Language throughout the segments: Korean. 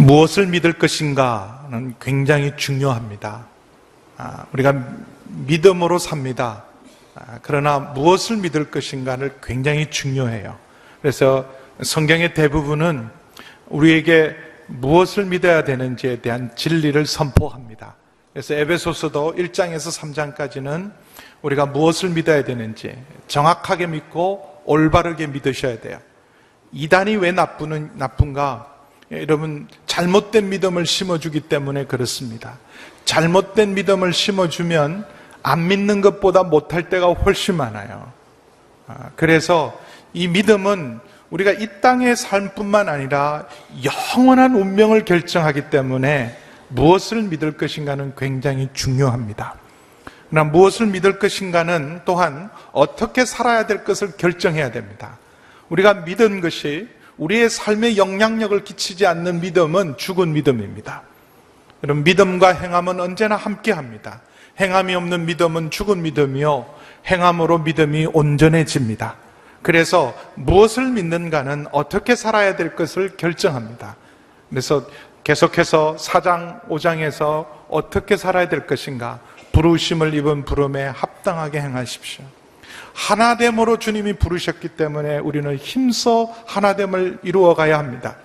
무엇을 믿을 것인가는 굉장히 중요합니다. 우리가 믿음으로 삽니다. 그러나 무엇을 믿을 것인가를 굉장히 중요해요. 그래서 성경의 대부분은 우리에게 무엇을 믿어야 되는지에 대한 진리를 선포합니다. 그래서 에베소서도 1장에서 3장까지는 우리가 무엇을 믿어야 되는지 정확하게 믿고 올바르게 믿으셔야 돼요. 이단이 왜 나쁜가? 여러분, 잘못된 믿음을 심어주기 때문에 그렇습니다. 잘못된 믿음을 심어주면 안 믿는 것보다 못할 때가 훨씬 많아요. 그래서 이 믿음은 우리가 이 땅의 삶뿐만 아니라 영원한 운명을 결정하기 때문에 무엇을 믿을 것인가는 굉장히 중요합니다. 그러나 무엇을 믿을 것인가는 또한 어떻게 살아야 될 것을 결정해야 됩니다. 우리가 믿은 것이 우리의 삶에 영향력을 끼치지 않는 믿음은 죽은 믿음입니다. 여러분, 믿음과 행함은 언제나 함께합니다. 행함이 없는 믿음은 죽은 믿음이요, 행함으로 믿음이 온전해집니다. 그래서 무엇을 믿는가는 어떻게 살아야 될 것을 결정합니다. 그래서 계속해서 4장, 5장에서 어떻게 살아야 될 것인가, 부르심을 입은 부름에 합당하게 행하십시오. 하나됨으로 주님이 부르셨기 때문에 우리는 힘써 하나됨을 이루어가야 합니다.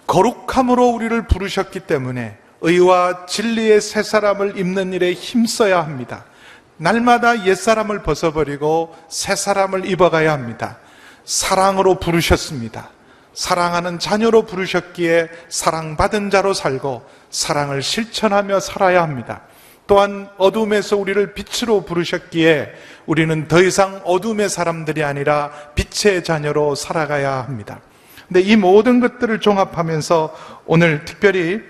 거룩함으로 우리를 부르셨기 때문에 의와 진리의 새 사람을 입는 일에 힘써야 합니다. 날마다 옛사람을 벗어버리고 새 사람을 입어가야 합니다. 사랑으로 부르셨습니다. 사랑하는 자녀로 부르셨기에 사랑받은 자로 살고 사랑을 실천하며 살아야 합니다. 또한 어둠에서 우리를 빛으로 부르셨기에 우리는 더 이상 어둠의 사람들이 아니라 빛의 자녀로 살아가야 합니다. 근데 이 모든 것들을 종합하면서 오늘 특별히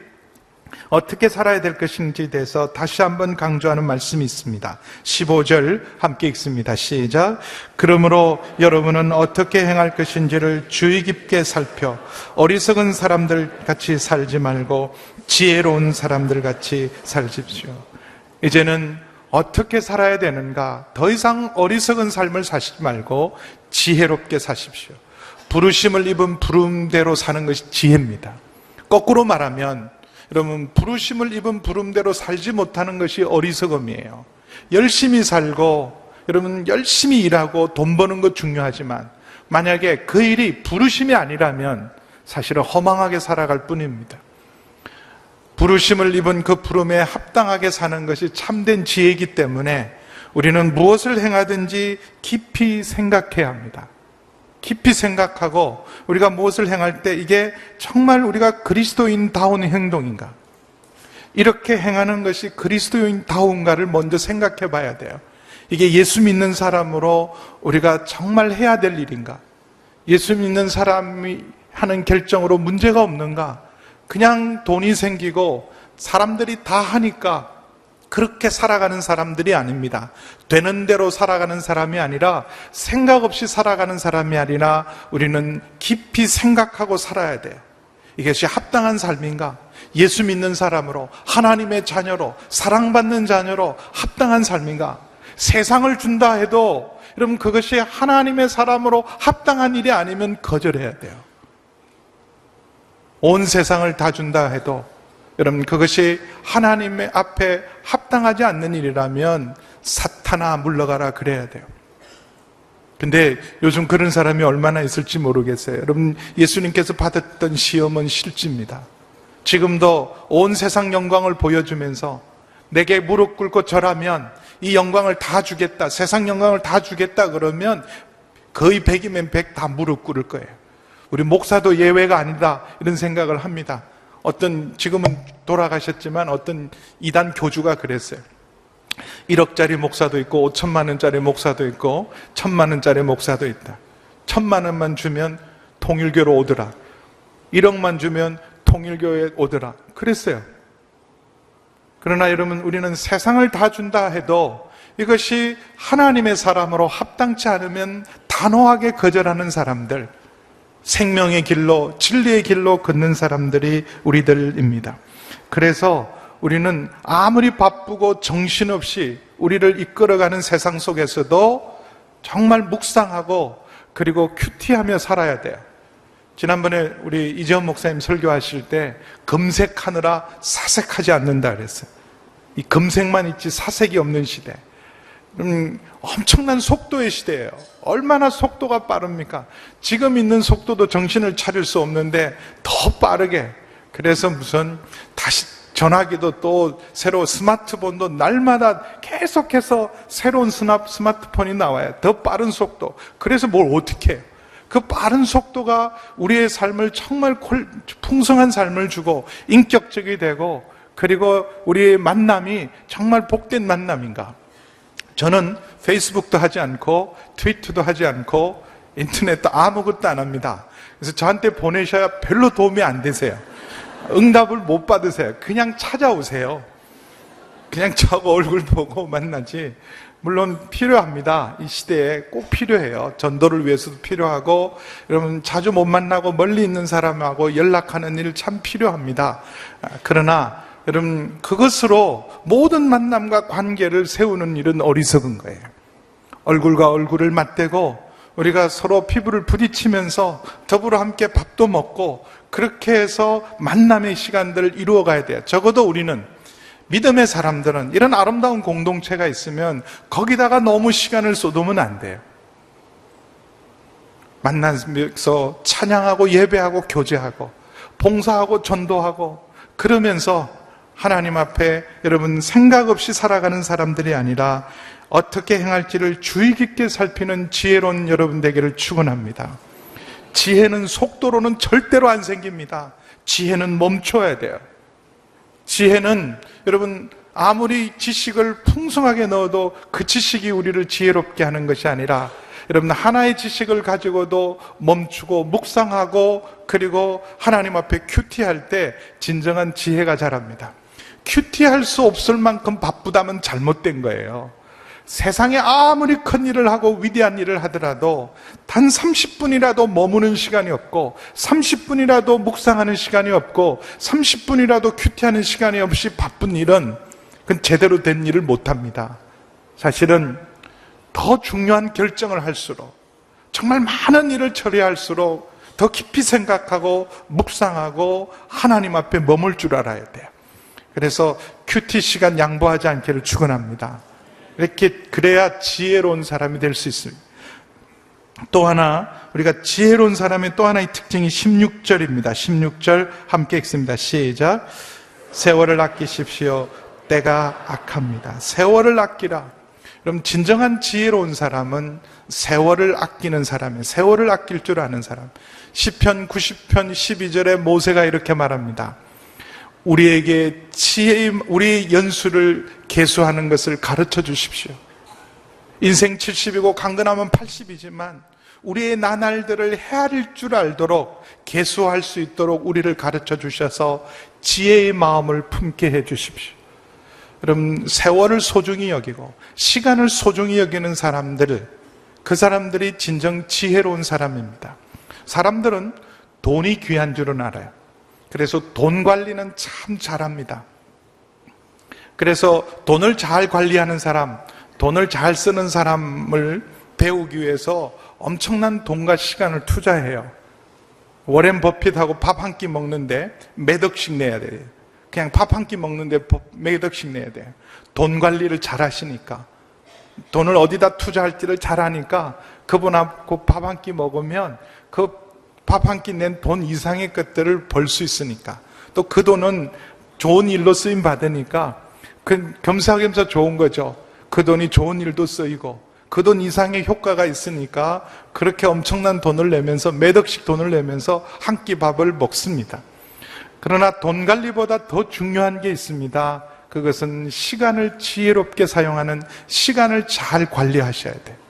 어떻게 살아야 될 것인지에 대해서 다시 한번 강조하는 말씀이 있습니다. 15절 함께 읽습니다. 시작. 그러므로 여러분은 어떻게 행할 것인지를 주의 깊게 살펴 어리석은 사람들 같이 살지 말고 지혜로운 사람들 같이 살십시오. 이제는 어떻게 살아야 되는가? 더 이상 어리석은 삶을 사시지 말고 지혜롭게 사십시오. 부르심을 입은 부름대로 사는 것이 지혜입니다. 거꾸로 말하면 여러분, 부르심을 입은 부름대로 살지 못하는 것이 어리석음이에요. 열심히 살고 여러분 열심히 일하고 돈 버는 것 중요하지만 만약에 그 일이 부르심이 아니라면 사실은 허망하게 살아갈 뿐입니다. 부르심을 입은 그 부름에 합당하게 사는 것이 참된 지혜이기 때문에 우리는 무엇을 행하든지 깊이 생각해야 합니다. 깊이 생각하고 우리가 무엇을 행할 때 이게 정말 우리가 그리스도인다운 행동인가? 이렇게 행하는 것이 그리스도인다운가를 먼저 생각해 봐야 돼요. 이게 예수 믿는 사람으로 우리가 정말 해야 될 일인가? 예수 믿는 사람이 하는 결정으로 문제가 없는가? 그냥 돈이 생기고 사람들이 다 하니까 그렇게 살아가는 사람들이 아닙니다. 되는 대로 살아가는 사람이 아니라 생각 없이 살아가는 사람이 아니라 우리는 깊이 생각하고 살아야 돼요. 이것이 합당한 삶인가? 예수 믿는 사람으로, 하나님의 자녀로, 사랑받는 자녀로 합당한 삶인가? 세상을 준다 해도 여러분 그것이 하나님의 사람으로 합당한 일이 아니면 거절해야 돼요. 온 세상을 다 준다 해도 여러분 그것이 하나님의 앞에 합당하지 않는 일이라면 사탄아 물러가라 그래야 돼요. 근데 요즘 그런 사람이 얼마나 있을지 모르겠어요. 여러분, 예수님께서 받았던 시험은 실지입니다. 지금도 온 세상 영광을 보여주면서 내게 무릎 꿇고 절하면 이 영광을 다 주겠다, 세상 영광을 다 주겠다 그러면 거의 100이면 100 다 무릎 꿇을 거예요. 우리 목사도 예외가 아니다 이런 생각을 합니다. 지금은 돌아가셨지만 어떤 이단 교주가 그랬어요. 1억짜리 목사도 있고 5천만 원짜리 목사도 있고 1,000만 원짜리 목사도 있다. 1,000만 원만 주면 통일교로 오더라. 1억만 주면 통일교에 오더라. 그랬어요. 그러나 여러분, 우리는 세상을 다 준다 해도 이것이 하나님의 사람으로 합당치 않으면 단호하게 거절하는 사람들, 생명의 길로, 진리의 길로 걷는 사람들이 우리들입니다. 그래서 우리는 아무리 바쁘고 정신없이 우리를 이끌어가는 세상 속에서도 정말 묵상하고 그리고 큐티하며 살아야 돼요. 지난번에 우리 이재원 목사님 설교하실 때 검색하느라 사색하지 않는다 그랬어요. 이 검색만 있지 사색이 없는 시대. 엄청난 속도의 시대예요. 얼마나 속도가 빠릅니까? 지금 있는 속도도 정신을 차릴 수 없는데 더 빠르게. 그래서 무슨 다시 전화기도 또 새로 스마트폰도 날마다 계속해서 새로운 스마트폰이 나와요. 더 빠른 속도. 그래서 뭘 어떻게 해요? 그 빠른 속도가 우리의 삶을 정말 풍성한 삶을 주고 인격적이 되고 그리고 우리의 만남이 정말 복된 만남인가? 저는 페이스북도 하지 않고 트위터도 하지 않고 인터넷도 아무것도 안 합니다. 그래서 저한테 보내셔야 별로 도움이 안 되세요. 응답을 못 받으세요. 그냥 찾아오세요. 그냥 저하고 얼굴 보고 만나지. 물론 필요합니다. 이 시대에 꼭 필요해요. 전도를 위해서도 필요하고, 여러분 자주 못 만나고 멀리 있는 사람하고 연락하는 일 참 필요합니다. 그러나 여러분 그것으로 모든 만남과 관계를 세우는 일은 어리석은 거예요. 얼굴과 얼굴을 맞대고 우리가 서로 피부를 부딪히면서 더불어 함께 밥도 먹고 그렇게 해서 만남의 시간들을 이루어가야 돼요. 적어도 우리는 믿음의 사람들은 이런 아름다운 공동체가 있으면 거기다가 너무 시간을 쏟으면 안 돼요. 만나면서 찬양하고 예배하고 교제하고 봉사하고 전도하고 그러면서 하나님 앞에 여러분 생각 없이 살아가는 사람들이 아니라 어떻게 행할지를 주의 깊게 살피는 지혜로운 여러분 되기를 축원합니다. 지혜는 속도로는 절대로 안 생깁니다. 지혜는 멈춰야 돼요. 지혜는 여러분 아무리 지식을 풍성하게 넣어도 그 지식이 우리를 지혜롭게 하는 것이 아니라 여러분 하나의 지식을 가지고도 멈추고 묵상하고 그리고 하나님 앞에 큐티할 때 진정한 지혜가 자랍니다. 큐티할 수 없을 만큼 바쁘다면 잘못된 거예요. 세상에 아무리 큰 일을 하고 위대한 일을 하더라도 단 30분이라도 머무는 시간이 없고 30분이라도 묵상하는 시간이 없고 30분이라도 큐티하는 시간이 없이 바쁜 일은 그건 제대로 된 일을 못합니다. 사실은 더 중요한 결정을 할수록 정말 많은 일을 처리할수록 더 깊이 생각하고 묵상하고 하나님 앞에 머물 줄 알아야 돼요. 그래서 큐티 시간 양보하지 않기를 축원합니다. 이렇게 그래야 지혜로운 사람이 될 수 있습니다. 또 하나 우리가 지혜로운 사람의 또 하나의 특징이 16절입니다. 16절 함께 읽습니다. 시작. 세월을 아끼십시오. 때가 악합니다. 세월을 아끼라. 그럼 진정한 지혜로운 사람은 세월을 아끼는 사람이에요. 세월을 아낄 줄 아는 사람. 시편 90편 12절에 모세가 이렇게 말합니다. 우리에게 우리의 연수를 계수하는 것을 가르쳐 주십시오. 인생 70이고 강건하면 80이지만 우리의 나날들을 헤아릴 줄 알도록 계수할 수 있도록 우리를 가르쳐 주셔서 지혜의 마음을 품게 해 주십시오. 여러분 세월을 소중히 여기고 시간을 소중히 여기는 사람들, 그 사람들이 진정 지혜로운 사람입니다. 사람들은 돈이 귀한 줄은 알아요. 그래서 돈 관리는 참 잘합니다. 그래서 돈을 잘 관리하는 사람, 돈을 잘 쓰는 사람을 배우기 위해서 엄청난 돈과 시간을 투자해요. 워렌 버핏하고 밥 한 끼 먹는데 몇 억씩 내야 돼요. 그냥 밥 한 끼 먹는데 몇 억씩 내야 돼요. 돈 관리를 잘 하시니까. 돈을 어디다 투자할지를 잘 하니까 그분하고 밥 한 끼 먹으면 그 밥 한 끼 낸 돈 이상의 것들을 벌 수 있으니까. 또 그 돈은 좋은 일로 쓰임 받으니까 그 겸사겸사 좋은 거죠. 그 돈이 좋은 일도 쓰이고 그 돈 이상의 효과가 있으니까 그렇게 엄청난 돈을 내면서 몇 억씩 돈을 내면서 한 끼 밥을 먹습니다. 그러나 돈 관리보다 더 중요한 게 있습니다. 그것은 시간을 지혜롭게 사용하는 시간을 잘 관리하셔야 돼요.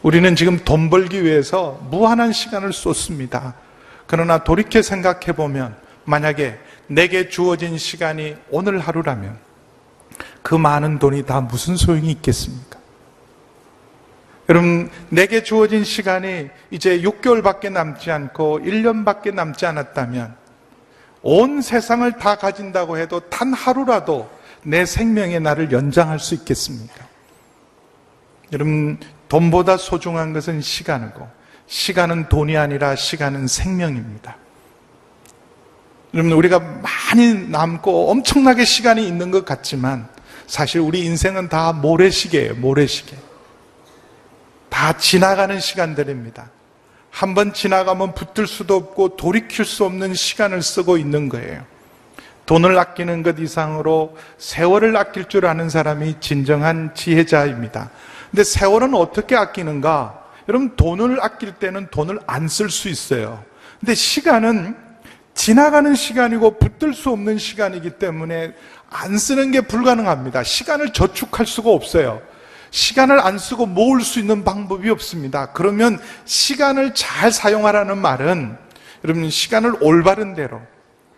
우리는 지금 돈 벌기 위해서 무한한 시간을 쏟습니다. 그러나 돌이켜 생각해 보면 만약에 내게 주어진 시간이 오늘 하루라면 그 많은 돈이 다 무슨 소용이 있겠습니까? 여러분 내게 주어진 시간이 이제 6개월밖에 남지 않고 1년밖에 남지 않았다면 온 세상을 다 가진다고 해도 단 하루라도 내 생명의 날을 연장할 수 있겠습니까? 여러분 돈보다 소중한 것은 시간이고 시간은 돈이 아니라 시간은 생명입니다. 여러분, 우리가 많이 남고 엄청나게 시간이 있는 것 같지만 사실 우리 인생은 다 모래시계예요. 모래시계. 다 지나가는 시간들입니다. 한번 지나가면 붙들 수도 없고 돌이킬 수 없는 시간을 쓰고 있는 거예요. 돈을 아끼는 것 이상으로 세월을 아낄 줄 아는 사람이 진정한 지혜자입니다. 근데 세월은 어떻게 아끼는가? 여러분, 돈을 아낄 때는 돈을 안 쓸 수 있어요. 근데 시간은 지나가는 시간이고 붙들 수 없는 시간이기 때문에 안 쓰는 게 불가능합니다. 시간을 저축할 수가 없어요. 시간을 안 쓰고 모을 수 있는 방법이 없습니다. 그러면 시간을 잘 사용하라는 말은 여러분, 시간을 올바른 대로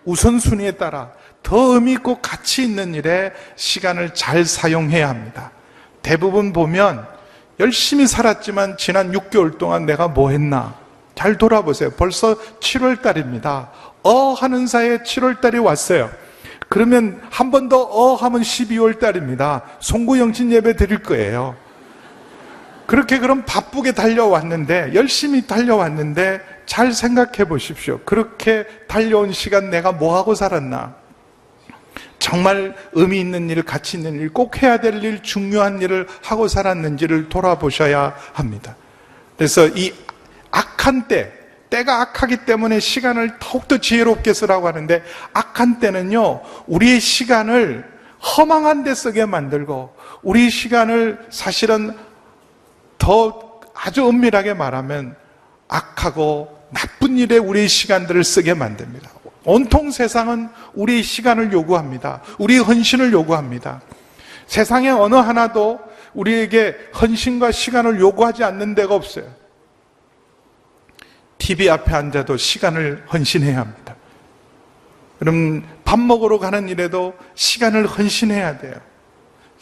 우선순위에 따라 더 의미 있고 가치 있는 일에 시간을 잘 사용해야 합니다. 대부분 보면 열심히 살았지만 지난 6개월 동안 내가 뭐 했나? 잘 돌아보세요. 벌써 7월 달입니다. 하는 사이에 7월 달이 왔어요. 그러면 한 번 더 하면 12월 달입니다. 송구영신 예배 드릴 거예요. 그렇게 그럼 바쁘게 달려왔는데, 열심히 달려왔는데 잘 생각해 보십시오. 그렇게 달려온 시간 내가 뭐하고 살았나? 정말 의미 있는 일, 가치 있는 일, 꼭 해야 될 일, 중요한 일을 하고 살았는지를 돌아보셔야 합니다. 그래서 이 악한 때가 악하기 때문에 시간을 더욱더 지혜롭게 쓰라고 하는데, 악한 때는요, 우리의 시간을 허망한 데 쓰게 만들고, 우리 시간을 사실은 더 아주 엄밀하게 말하면 악하고 나쁜 일에 우리의 시간들을 쓰게 만듭니다. 온통 세상은 우리의 시간을 요구합니다. 우리의 헌신을 요구합니다. 세상의 어느 하나도 우리에게 헌신과 시간을 요구하지 않는 데가 없어요. TV 앞에 앉아도 시간을 헌신해야 합니다. 그럼 밥 먹으러 가는 일에도 시간을 헌신해야 돼요.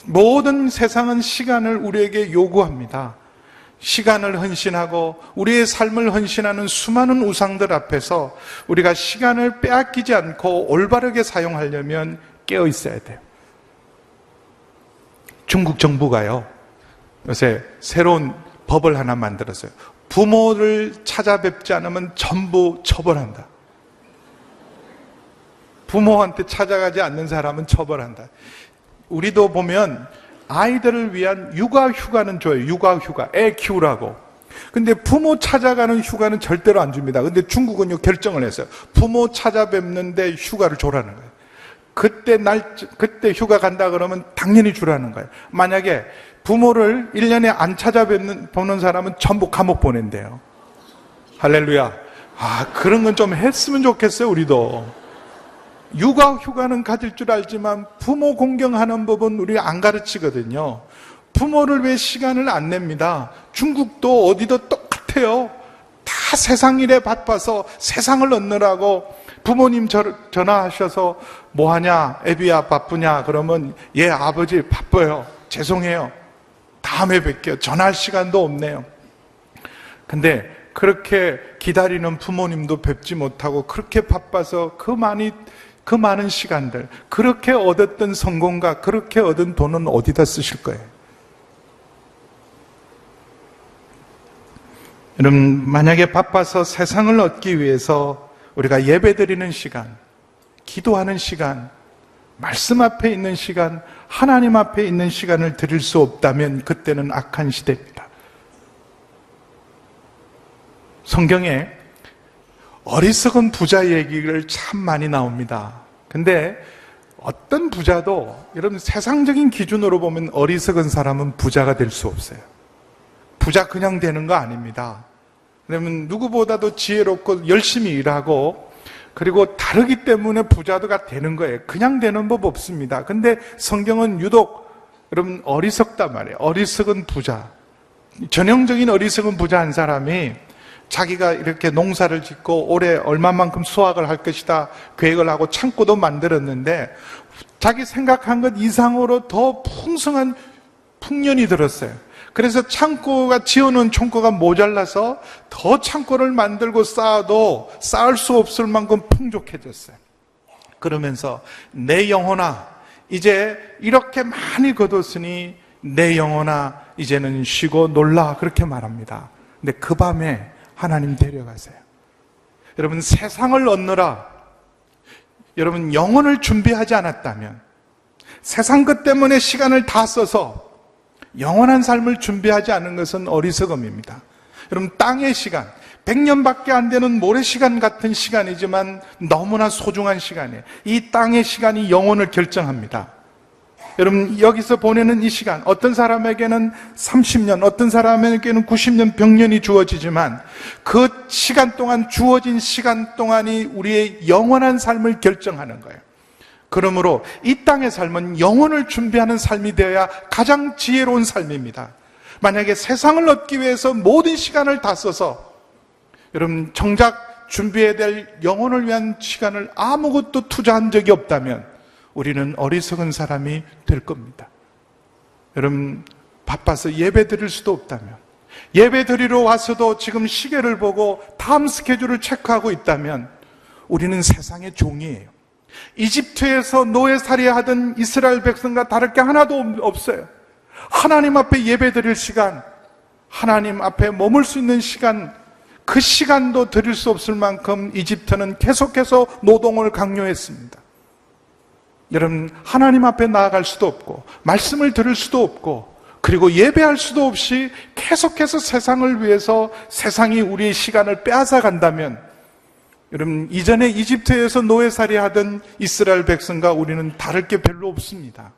모든 세상은 시간을 우리에게 요구합니다. 시간을 헌신하고 우리의 삶을 헌신하는 수많은 우상들 앞에서 우리가 시간을 빼앗기지 않고 올바르게 사용하려면 깨어 있어야 돼요. 중국 정부가요, 요새 새로운 법을 하나 만들었어요. 부모를 찾아뵙지 않으면 전부 처벌한다. 부모한테 찾아가지 않는 사람은 처벌한다. 우리도 보면 아이들을 위한 육아휴가는 줘요. 육아휴가, 애 키우라고. 근데 부모 찾아가는 휴가는 절대로 안 줍니다. 근데 중국은요, 결정을 했어요. 부모 찾아뵙는데 휴가를 줘라는 거예요. 그때 휴가 간다 그러면 당연히 주라는 거예요. 만약에 부모를 1년에 안 보는 사람은 전부 감옥 보낸대요. 할렐루야. 그런 건 좀 했으면 좋겠어요, 우리도. 육아휴가는 가질 줄 알지만 부모 공경하는 법은 우리 안 가르치거든요. 부모를 왜 시간을 안 냅니다. 중국도 어디도 똑같아요. 다 세상 일에 바빠서 세상을 얻느라고 부모님 전화하셔서 뭐하냐, 애비야 바쁘냐 그러면 예 아버지 바빠요, 죄송해요, 다음에 뵐게요, 전화할 시간도 없네요. 근데 그렇게 기다리는 부모님도 뵙지 못하고 그렇게 바빠서 그 많은 시간들, 그렇게 얻었던 성공과 그렇게 얻은 돈은 어디다 쓰실 거예요? 여러분, 만약에 바빠서 세상을 얻기 위해서 우리가 예배드리는 시간, 기도하는 시간, 말씀 앞에 있는 시간, 하나님 앞에 있는 시간을 드릴 수 없다면 그때는 악한 시대입니다. 성경에 어리석은 부자 얘기를 참 많이 나옵니다. 근데 어떤 부자도 여러분 세상적인 기준으로 보면 어리석은 사람은 부자가 될 수 없어요. 부자 그냥 되는 거 아닙니다. 왜냐면 누구보다도 지혜롭고 열심히 일하고 그리고 다르기 때문에 부자가 되는 거예요. 그냥 되는 법 없습니다. 근데 성경은 유독 여러분 어리석단 말이에요. 어리석은 부자. 전형적인 어리석은 부자 한 사람이 자기가 이렇게 농사를 짓고 올해 얼마만큼 수확을 할 것이다 계획을 하고 창고도 만들었는데 자기 생각한 것 이상으로 더 풍성한 풍년이 들었어요. 그래서 창고가 지어놓은 창고가 모자라서 더 창고를 만들고 쌓아도 쌓을 수 없을 만큼 풍족해졌어요. 그러면서 내 영혼아 이제 이렇게 많이 거뒀으니 내 영혼아 이제는 쉬고 놀라 그렇게 말합니다. 근데 그 밤에 하나님 데려가세요. 여러분, 세상을 얻느라 여러분 영혼을 준비하지 않았다면, 세상 것 때문에 시간을 다 써서 영원한 삶을 준비하지 않은 것은 어리석음입니다. 여러분, 땅의 시간, 100년밖에 안 되는 모래시간 같은 시간이지만 너무나 소중한 시간이에요. 이 땅의 시간이 영혼을 결정합니다. 여러분, 여기서 보내는 이 시간, 어떤 사람에게는 30년, 어떤 사람에게는 90년, 100년이 주어지지만 그 시간 동안, 주어진 시간 동안이 우리의 영원한 삶을 결정하는 거예요. 그러므로 이 땅의 삶은 영혼을 준비하는 삶이 되어야 가장 지혜로운 삶입니다. 만약에 세상을 얻기 위해서 모든 시간을 다 써서 여러분 정작 준비해야 될 영혼을 위한 시간을 아무것도 투자한 적이 없다면 우리는 어리석은 사람이 될 겁니다. 여러분, 바빠서 예배 드릴 수도 없다면, 예배 드리러 와서도 지금 시계를 보고 다음 스케줄을 체크하고 있다면 우리는 세상의 종이에요. 이집트에서 노예살이 하던 이스라엘 백성과 다를 게 하나도 없어요. 하나님 앞에 예배 드릴 시간, 하나님 앞에 머물 수 있는 시간, 그 시간도 드릴 수 없을 만큼 이집트는 계속해서 노동을 강요했습니다. 여러분, 하나님 앞에 나아갈 수도 없고 말씀을 들을 수도 없고 그리고 예배할 수도 없이 계속해서 세상을 위해서 세상이 우리의 시간을 빼앗아 간다면 여러분, 이전에 이집트에서 노예살이 하던 이스라엘 백성과 우리는 다를 게 별로 없습니다.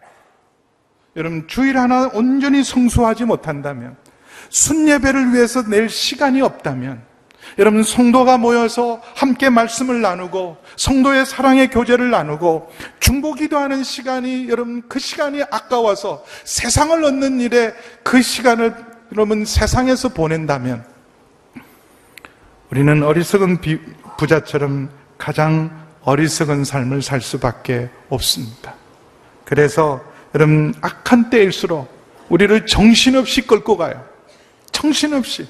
여러분, 주일 하나 온전히 성수하지 못한다면, 순예배를 위해서 낼 시간이 없다면, 여러분, 성도가 모여서 함께 말씀을 나누고 성도의 사랑의 교제를 나누고 중보기도하는 시간이, 여러분, 그 시간이 아까워서 세상을 얻는 일에 그 시간을 여러분 세상에서 보낸다면 우리는 어리석은 부자처럼 가장 어리석은 삶을 살 수밖에 없습니다. 그래서 여러분, 악한 때일수록 우리를 정신없이 끌고 가요. 정신없이.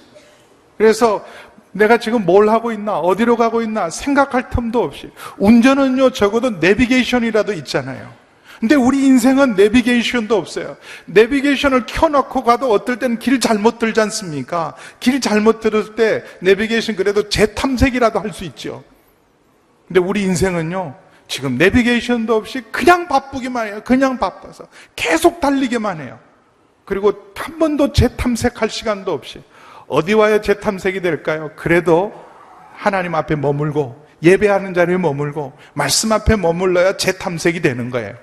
그래서 내가 지금 뭘 하고 있나, 어디로 가고 있나 생각할 틈도 없이. 운전은요, 적어도 내비게이션이라도 있잖아요. 근데 우리 인생은 내비게이션도 없어요. 내비게이션을 켜놓고 가도 어떨 때는 길 잘못 들지 않습니까? 길 잘못 들을 때 내비게이션 그래도 재탐색이라도 할 수 있죠. 근데 우리 인생은요, 지금 내비게이션도 없이 그냥 바쁘기만 해요. 그냥 바빠서 계속 달리기만 해요. 그리고 한 번도 재탐색할 시간도 없이. 어디 와야 재탐색이 될까요? 그래도 하나님 앞에 머물고 예배하는 자리에 머물고 말씀 앞에 머물러야 재탐색이 되는 거예요.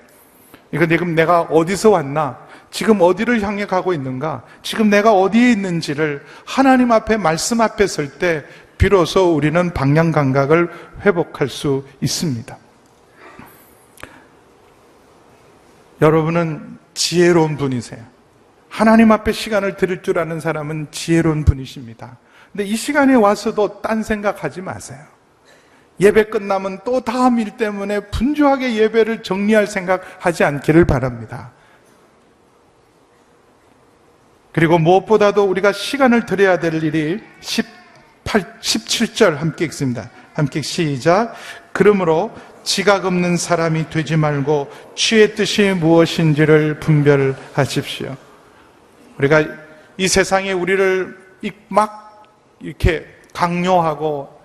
이거 지금 내가 어디서 왔나? 지금 어디를 향해 가고 있는가? 지금 내가 어디에 있는지를 하나님 앞에, 말씀 앞에 설 때 비로소 우리는 방향 감각을 회복할 수 있습니다. 여러분은 지혜로운 분이세요. 하나님 앞에 시간을 드릴 줄 아는 사람은 지혜로운 분이십니다. 근데 이 시간에 와서도 딴 생각하지 마세요. 예배 끝나면 또 다음 일 때문에 분주하게 예배를 정리할 생각하지 않기를 바랍니다. 그리고 무엇보다도 우리가 시간을 드려야 될 일이 17절 함께 읽습니다. 함께 시작. 그러므로 지각 없는 사람이 되지 말고 주의 뜻이 무엇인지를 분별하십시오. 우리가 이 세상에 우리를 막 이렇게 강요하고,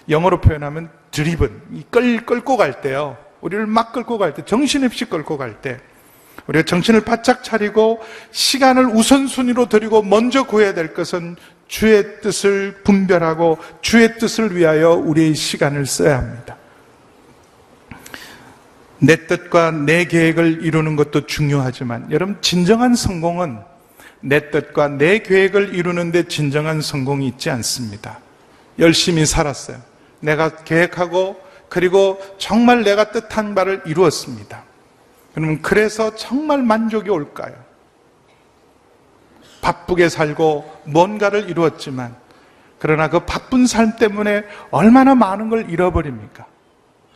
영어로 표현하면 드리븐, 끌고 갈 때요. 우리를 막 끌고 갈 때, 정신없이 끌고 갈 때, 우리가 정신을 바짝 차리고 시간을 우선순위로 드리고 먼저 구해야 될 것은 주의 뜻을 분별하고 주의 뜻을 위하여 우리의 시간을 써야 합니다. 내 뜻과 내 계획을 이루는 것도 중요하지만 여러분, 진정한 성공은 내 뜻과 내 계획을 이루는데 진정한 성공이 있지 않습니다. 열심히 살았어요. 내가 계획하고 그리고 정말 내가 뜻한 바를 이루었습니다. 그러면 그래서 정말 만족이 올까요? 바쁘게 살고 뭔가를 이루었지만 그러나 그 바쁜 삶 때문에 얼마나 많은 걸 잃어버립니까?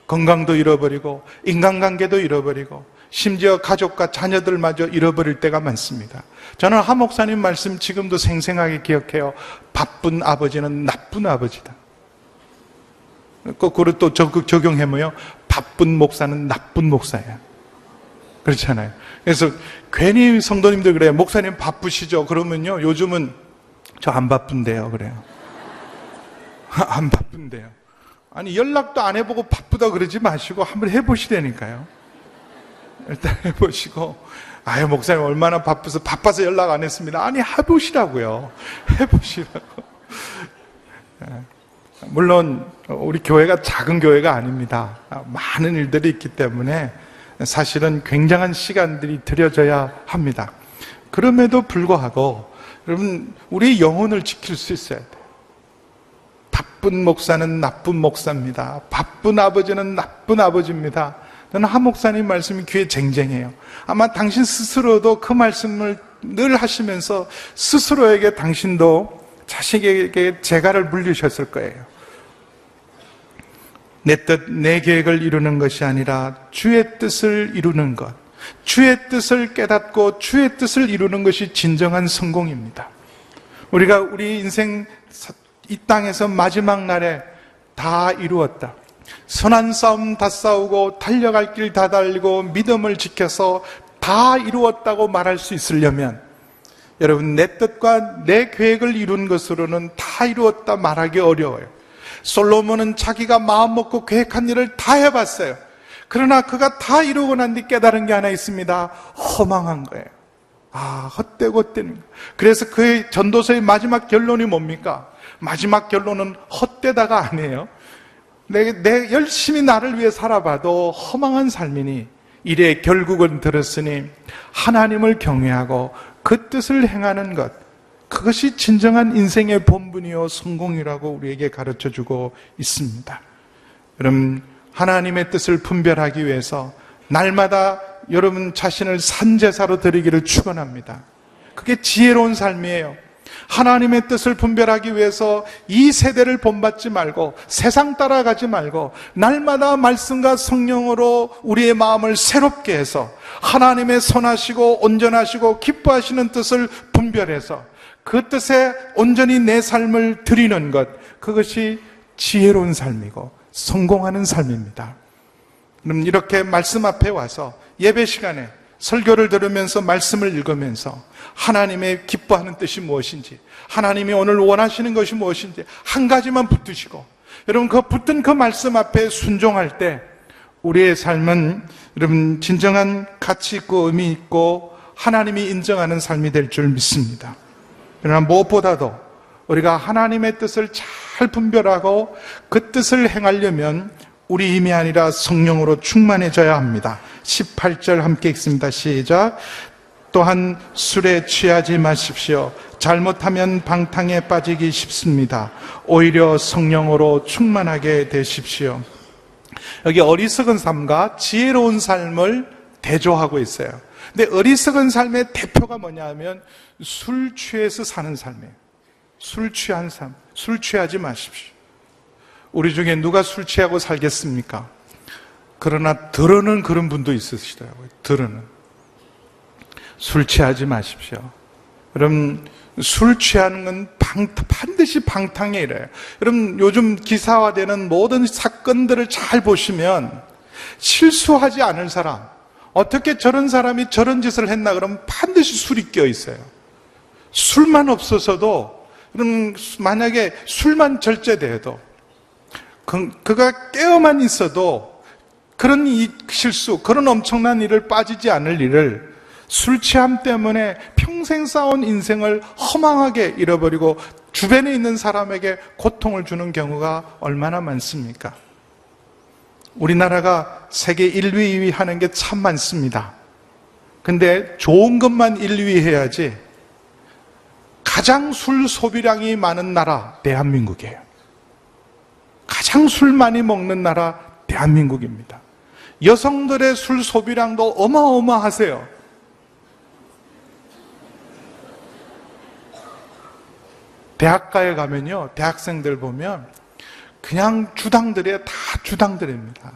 건강도 잃어버리고 인간관계도 잃어버리고 심지어 가족과 자녀들마저 잃어버릴 때가 많습니다. 저는 하 목사님 말씀 지금도 생생하게 기억해요. 바쁜 아버지는 나쁜 아버지다. 거꾸로 또 적용해보면 바쁜 목사는 나쁜 목사야. 그렇잖아요. 그래서 괜히 성도님들 그래요. 목사님 바쁘시죠? 그러면요, 요즘은 저 안 바쁜데요. 그래요. 안 바쁜데요. 아니, 연락도 안 해보고 바쁘다 그러지 마시고 한번 해보시라니까요. 일단 해보시고, 아유, 목사님 얼마나 바빠서 연락 안 했습니다. 아니, 해보시라고요. 해보시라고. 물론 우리 교회가 작은 교회가 아닙니다. 많은 일들이 있기 때문에 사실은 굉장한 시간들이 들여져야 합니다. 그럼에도 불구하고 여러분, 우리 영혼을 지킬 수 있어야 돼요. 바쁜 목사는 나쁜 목사입니다. 바쁜 아버지는 나쁜 아버지입니다. 저는 한 목사님 말씀이 귀에 쟁쟁해요. 아마 당신 스스로도 그 말씀을 늘 하시면서 스스로에게 당신도 자식에게 재갈을 물리셨을 거예요. 내 뜻, 내 계획을 이루는 것이 아니라 주의 뜻을 이루는 것, 주의 뜻을 깨닫고 주의 뜻을 이루는 것이 진정한 성공입니다. 우리가 우리 인생 이 땅에서 마지막 날에 다 이루었다, 선한 싸움 다 싸우고 달려갈 길 다 달리고 믿음을 지켜서 다 이루었다고 말할 수 있으려면, 여러분, 내 뜻과 내 계획을 이룬 것으로는 다 이루었다 말하기 어려워요. 솔로몬은 자기가 마음 먹고 계획한 일을 다 해봤어요. 그러나 그가 다 이루고 난 뒤 깨달은 게 하나 있습니다. 허망한 거예요. 헛되고 헛되는 거예요. 그래서 그의 전도서의 마지막 결론이 뭡니까? 마지막 결론은 헛되다가 아니에요. 내 열심히 나를 위해 살아봐도 허망한 삶이니 이래 결국은 들었으니 하나님을 경외하고 그 뜻을 행하는 것, 그것이 진정한 인생의 본분이요 성공이라고 우리에게 가르쳐주고 있습니다. 여러분, 하나님의 뜻을 분별하기 위해서 날마다 여러분 자신을 산제사로 드리기를 축원합니다. 그게 지혜로운 삶이에요. 하나님의 뜻을 분별하기 위해서 이 세대를 본받지 말고 세상 따라가지 말고 날마다 말씀과 성령으로 우리의 마음을 새롭게 해서 하나님의 선하시고 온전하시고 기뻐하시는 뜻을 분별해서 그 뜻에 온전히 내 삶을 드리는 것, 그것이 지혜로운 삶이고 성공하는 삶입니다. 그럼 이렇게 말씀 앞에 와서 예배 시간에 설교를 들으면서 말씀을 읽으면서 하나님의 기뻐하는 뜻이 무엇인지, 하나님이 오늘 원하시는 것이 무엇인지 한 가지만 붙드시고, 여러분 그 붙든 그 말씀 앞에 순종할 때 우리의 삶은 여러분 진정한 가치 있고 의미 있고 하나님이 인정하는 삶이 될 줄 믿습니다. 그러나 무엇보다도 우리가 하나님의 뜻을 잘 분별하고 그 뜻을 행하려면 우리 힘이 아니라 성령으로 충만해져야 합니다. 18절 함께 읽습니다. 시작. 또한 술에 취하지 마십시오. 잘못하면 방탕에 빠지기 쉽습니다. 오히려 성령으로 충만하게 되십시오. 여기 어리석은 삶과 지혜로운 삶을 대조하고 있어요. 근데 어리석은 삶의 대표가 뭐냐 하면 술 취해서 사는 삶이에요. 술 취한 삶. 술 취하지 마십시오. 우리 중에 누가 술 취하고 살겠습니까? 그러나 들어는 그런 분도 있으시더라고요. 들어는. 술 취하지 마십시오. 여러분, 술 취하는 건 반드시 방탕에 이래요. 여러분, 요즘 기사화되는 모든 사건들을 잘 보시면 실수하지 않을 사람, 어떻게 저런 사람이 저런 짓을 했나 그러면 반드시 술이 껴 있어요. 술만 없어서도, 그럼 만약에 술만 절제돼도, 그가 깨어만 있어도 그런 실수, 그런 엄청난 일을 빠지지 않을 일을 술 취함 때문에 평생 쌓아온 인생을 허망하게 잃어버리고 주변에 있는 사람에게 고통을 주는 경우가 얼마나 많습니까? 우리나라가 세계 1위, 2위 하는 게 참 많습니다. 근데 좋은 것만 1, 2위 해야지 가장 술 소비량이 많은 나라 대한민국이에요. 가장 술 많이 먹는 나라 대한민국입니다. 여성들의 술 소비량도 어마어마하세요. 대학가에 가면요, 대학생들 보면 그냥 주당들이에요. 다 주당들입니다.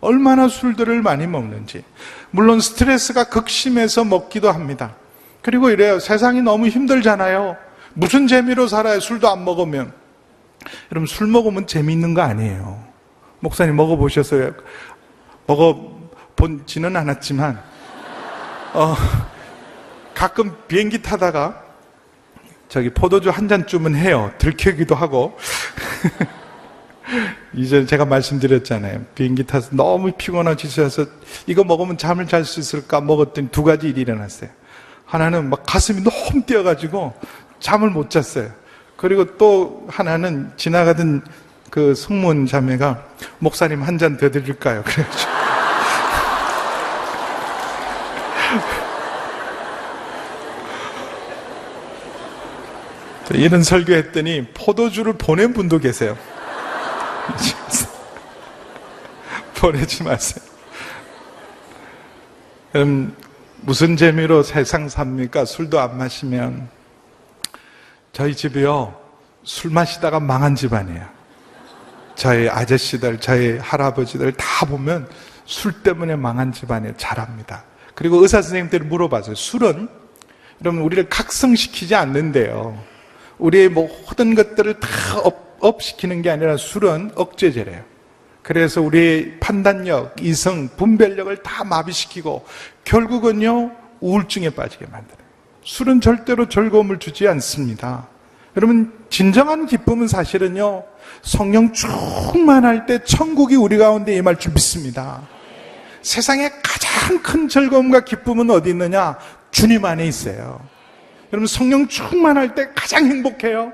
얼마나 술들을 많이 먹는지. 물론 스트레스가 극심해서 먹기도 합니다. 그리고 이래요. 세상이 너무 힘들잖아요. 무슨 재미로 살아요? 술도 안 먹으면. 여러분, 술 먹으면 재미있는 거 아니에요. 목사님 먹어보셨어요? 먹어보지는 않았지만 가끔 비행기 타다가 저기 포도주 한 잔쯤은 해요. 들키기도 하고 이제 제가 말씀드렸잖아요. 비행기 타서 너무 피곤해지셔서 이거 먹으면 잠을 잘 수 있을까 먹었더니 두 가지 일이 일어났어요. 하나는 막 가슴이 너무 뛰어가지고 잠을 못 잤어요. 그리고 또 하나는 지나가던 그 성문 자매가 목사님 한 잔 더 드릴까요? 그래가지고 이런 설교했더니 포도주를 보낸 분도 계세요. 보내지 마세요. 무슨 재미로 세상 삽니까? 술도 안 마시면. 저희 집이요, 술 마시다가 망한 집안이에요. 저희 아저씨들, 저희 할아버지들 다 보면 술 때문에 망한 집안이에요. 잘합니다. 그리고 의사 선생님들이 물어봐서요. 술은 여러분 우리를 각성시키지 않는데요, 우리의 모든 것들을 다 업시키는 게 아니라 술은 억제제래요. 그래서 우리의 판단력, 이성, 분별력을 다 마비시키고 결국은요 우울증에 빠지게 만들어요. 술은 절대로 즐거움을 주지 않습니다. 여러분, 진정한 기쁨은 사실은요 성령 충만할 때 천국이 우리 가운데 임할 줄 믿습니다. 세상에 가장 큰 즐거움과 기쁨은 어디 있느냐? 주님 안에 있어요. 여러분, 성령 충만할 때 가장 행복해요.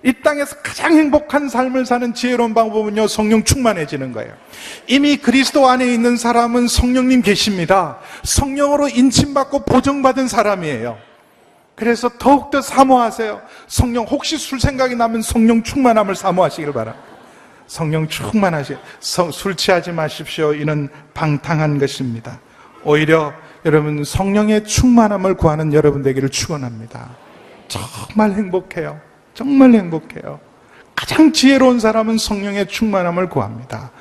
이 땅에서 가장 행복한 삶을 사는 지혜로운 방법은요 성령 충만해지는 거예요. 이미 그리스도 안에 있는 사람은 성령님 계십니다. 성령으로 인침받고 보정받은 사람이에요. 그래서 더욱더 사모하세요. 성령, 혹시 술 생각이 나면 성령 충만함을 사모하시길 바랍니다. 성령 충만하세요. 술 취하지 마십시오. 이는 방탕한 것입니다. 오히려 여러분 성령의 충만함을 구하는 여러분 되기를 축원합니다. 정말 행복해요. 정말 행복해요. 가장 지혜로운 사람은 성령의 충만함을 구합니다.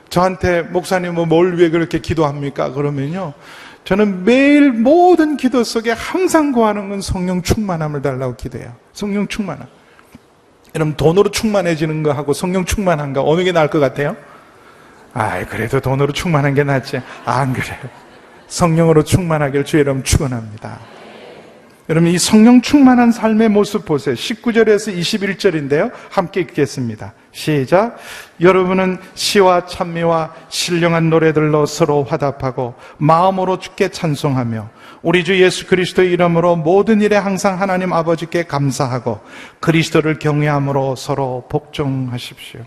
저한테 목사님 뭘 위해 그렇게 기도합니까? 그러면요 저는 매일 모든 기도 속에 항상 구하는 건 성령 충만함을 달라고 기도해요. 성령 충만함. 여러분, 돈으로 충만해지는 거하고 성령 충만한 거 어느 게 나을 것 같아요? 그래도 돈으로 충만한 게 낫지. 안 그래요. 성령으로 충만하길 주의 이름 축원합니다. 여러분, 이 성령 충만한 삶의 모습 보세요. 19절에서 21절인데요 함께 읽겠습니다. 시작. 여러분은 시와 찬미와 신령한 노래들로 서로 화답하고 마음으로 주께 찬송하며 우리 주 예수 그리스도의 이름으로 모든 일에 항상 하나님 아버지께 감사하고 그리스도를 경외함으로 서로 복종하십시오.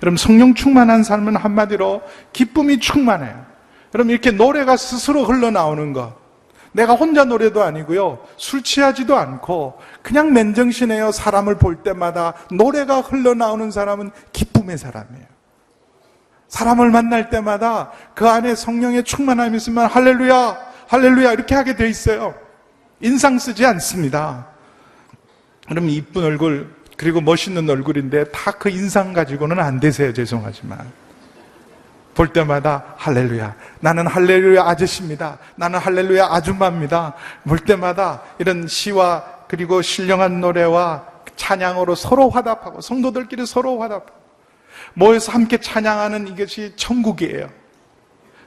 여러분, 성령 충만한 삶은 한마디로 기쁨이 충만해요. 여러분, 이렇게 노래가 스스로 흘러나오는 것, 내가 혼자 노래도 아니고요 술 취하지도 않고 그냥 맨정신해요. 사람을 볼 때마다 노래가 흘러나오는 사람은 기쁨의 사람이에요. 사람을 만날 때마다 그 안에 성령의 충만함이 있으면 할렐루야 할렐루야 이렇게 하게 돼 있어요. 인상 쓰지 않습니다. 그럼 이쁜 얼굴 그리고 멋있는 얼굴인데 다 그 인상 가지고는 안 되세요. 죄송하지만 볼 때마다 할렐루야, 나는 할렐루야 아저씨입니다, 나는 할렐루야 아줌마입니다. 볼 때마다 이런 시와 그리고 신령한 노래와 찬양으로 서로 화답하고 성도들끼리 서로 화답하고 모여서 함께 찬양하는 이것이 천국이에요.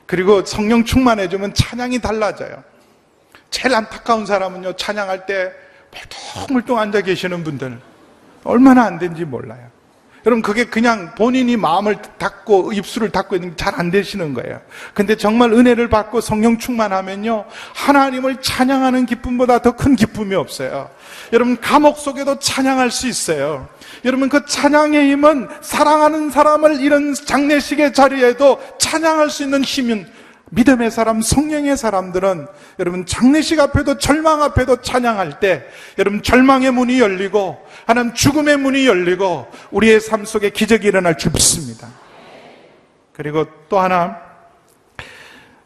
그리고 성령 충만해지면 찬양이 달라져요. 제일 안타까운 사람은요 찬양할 때 멀뚱멀뚱 앉아 계시는 분들 얼마나 안 된지 몰라요. 여러분, 그게 그냥 본인이 마음을 닫고 입술을 닫고 있는 게 잘 안 되시는 거예요. 근데 정말 은혜를 받고 성령 충만하면요 하나님을 찬양하는 기쁨보다 더 큰 기쁨이 없어요. 여러분, 감옥 속에도 찬양할 수 있어요. 여러분, 그 찬양의 힘은 사랑하는 사람을 이런 장례식의 자리에도 찬양할 수 있는 힘은, 믿음의 사람, 성령의 사람들은 여러분 장례식 앞에도 절망 앞에도 찬양할 때 여러분 절망의 문이 열리고 하나님 죽음의 문이 열리고 우리의 삶 속에 기적이 일어날 줄 믿습니다. 그리고 또 하나,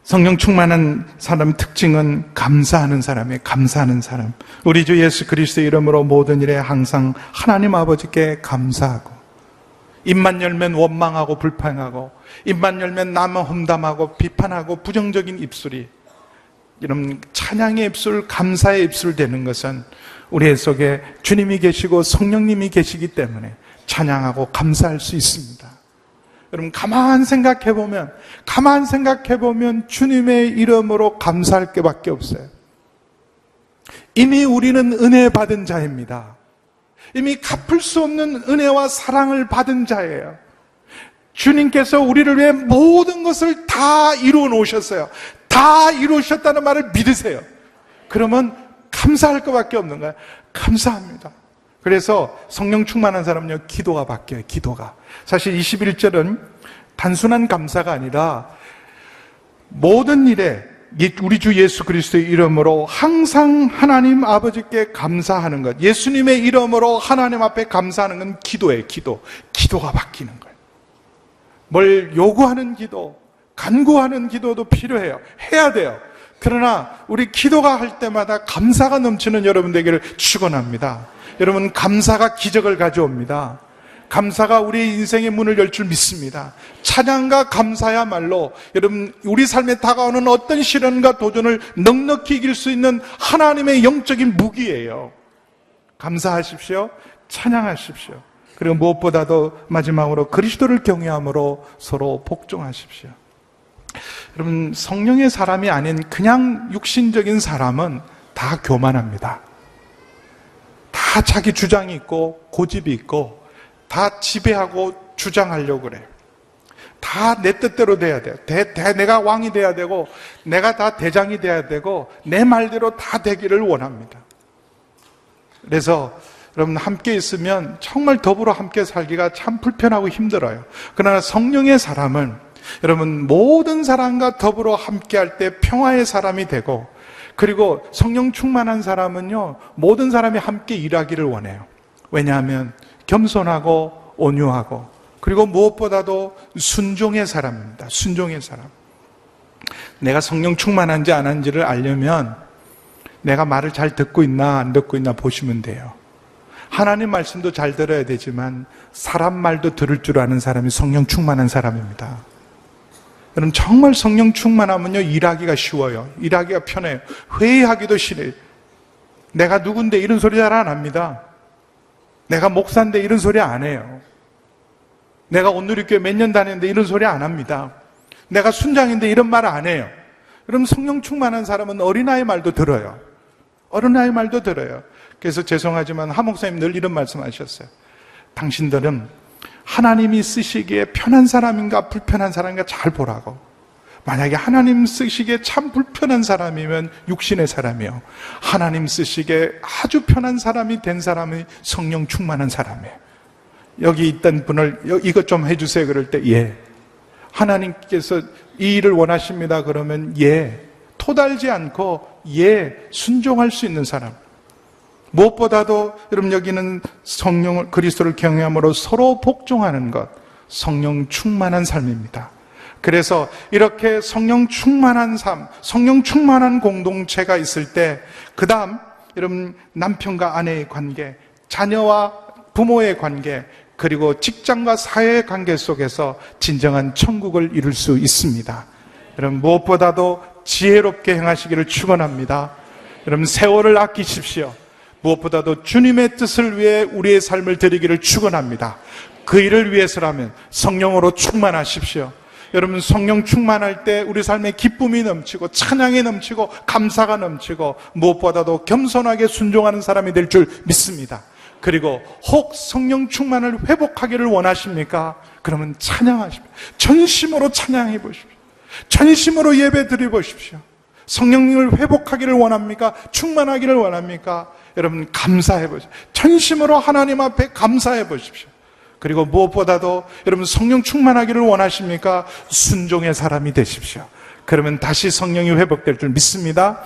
성령 충만한 사람 특징은 감사하는 사람이에요. 감사하는 사람. 우리 주 예수 그리스도의 이름으로 모든 일에 항상 하나님 아버지께 감사하고, 입만 열면 원망하고 불평하고, 입만 열면 남을 험담하고 비판하고 부정적인 입술이, 이런 찬양의 입술, 감사의 입술 되는 것은 우리 속에 주님이 계시고 성령님이 계시기 때문에 찬양하고 감사할 수 있습니다. 여러분, 가만 생각해보면 주님의 이름으로 감사할 게밖에 없어요. 이미 우리는 은혜 받은 자입니다. 이미 갚을 수 없는 은혜와 사랑을 받은 자예요. 주님께서 우리를 위해 모든 것을 다 이루어 놓으셨어요. 다 이루셨다는 말을 믿으세요. 그러면 감사할 것밖에 없는 거예요. 감사합니다. 그래서 성령 충만한 사람은요, 기도가 바뀌어요. 기도가. 사실 21절은 단순한 감사가 아니라 모든 일에 우리 주 예수 그리스도의 이름으로 항상 하나님 아버지께 감사하는 것, 예수님의 이름으로 하나님 앞에 감사하는 건 기도예요. 기도가 바뀌는 거예요. 뭘 요구하는 기도, 간구하는 기도도 필요해요. 해야 돼요. 그러나 우리 기도가 할 때마다 감사가 넘치는 여러분 되기를 축원합니다. 여러분, 감사가 기적을 가져옵니다. 감사가 우리의 인생의 문을 열 줄 믿습니다. 찬양과 감사야말로 여러분, 우리 삶에 다가오는 어떤 시련과 도전을 넉넉히 이길 수 있는 하나님의 영적인 무기예요. 감사하십시오. 찬양하십시오. 그리고 무엇보다도 마지막으로 그리스도를 경외함으로 서로 복종하십시오. 여러분, 성령의 사람이 아닌 그냥 육신적인 사람은 다 교만합니다. 다 자기 주장이 있고 고집이 있고 다 지배하고 주장하려고 그래요. 다 내 뜻대로 돼야 돼요. 내가 왕이 돼야 되고 내가 다 대장이 돼야 되고 내 말대로 다 되기를 원합니다. 그래서 여러분, 함께 있으면 정말 더불어 함께 살기가 참 불편하고 힘들어요. 그러나 성령의 사람은 여러분, 모든 사람과 더불어 함께 할 때 평화의 사람이 되고, 그리고 성령 충만한 사람은요, 모든 사람이 함께 일하기를 원해요. 왜냐하면 겸손하고 온유하고, 그리고 무엇보다도 순종의 사람입니다. 순종의 사람. 내가 성령 충만한지 안 한지를 알려면 내가 말을 잘 듣고 있나 안 듣고 있나 보시면 돼요. 하나님 말씀도 잘 들어야 되지만 사람 말도 들을 줄 아는 사람이 성령 충만한 사람입니다. 여러분, 정말 성령 충만하면요, 일하기가 쉬워요. 일하기가 편해요. 회의하기도 싫어요. 내가 누군데 이런 소리 잘 안 합니다. 내가 목사인데 이런 소리 안 해요. 내가 온누리교회 몇 년 다녔는데 이런 소리 안 합니다. 내가 순장인데 이런 말 안 해요. 그럼 성령 충만한 사람은 어린아이 말도 들어요. 어린아이 말도 들어요. 그래서 죄송하지만 하 목사님 늘 이런 말씀하셨어요. 당신들은 하나님이 쓰시기에 편한 사람인가 불편한 사람인가 잘 보라고. 만약에 하나님 쓰시기에 참 불편한 사람이면 육신의 사람이요, 하나님 쓰시기에 아주 편한 사람이 된 사람이 성령 충만한 사람이에요. 여기 있던 분을 이것 좀 해주세요 그럴 때 예, 하나님께서 이 일을 원하십니다 그러면 예, 토달지 않고 예, 순종할 수 있는 사람. 무엇보다도 여러분, 여기는 성령을, 그리스도를 경외함으로 서로 복종하는 것, 성령 충만한 삶입니다. 그래서 이렇게 성령 충만한 삶, 성령 충만한 공동체가 있을 때, 그 다음 여러분, 남편과 아내의 관계, 자녀와 부모의 관계, 그리고 직장과 사회의 관계 속에서 진정한 천국을 이룰 수 있습니다. 여러분, 무엇보다도 지혜롭게 행하시기를 축원합니다. 여러분, 세월을 아끼십시오. 무엇보다도 주님의 뜻을 위해 우리의 삶을 드리기를 축원합니다. 그 일을 위해서라면 성령으로 충만하십시오. 여러분, 성령 충만할 때 우리 삶에 기쁨이 넘치고 찬양이 넘치고 감사가 넘치고 무엇보다도 겸손하게 순종하는 사람이 될 줄 믿습니다. 그리고 혹 성령 충만을 회복하기를 원하십니까? 그러면 찬양하십시오. 전심으로 찬양해 보십시오. 전심으로 예배 드려 보십시오. 성령을 회복하기를 원합니까? 충만하기를 원합니까? 여러분, 감사해 보십시오. 전심으로 하나님 앞에 감사해 보십시오. 그리고 무엇보다도 여러분, 성령 충만하기를 원하십니까? 순종의 사람이 되십시오. 그러면 다시 성령이 회복될 줄 믿습니다.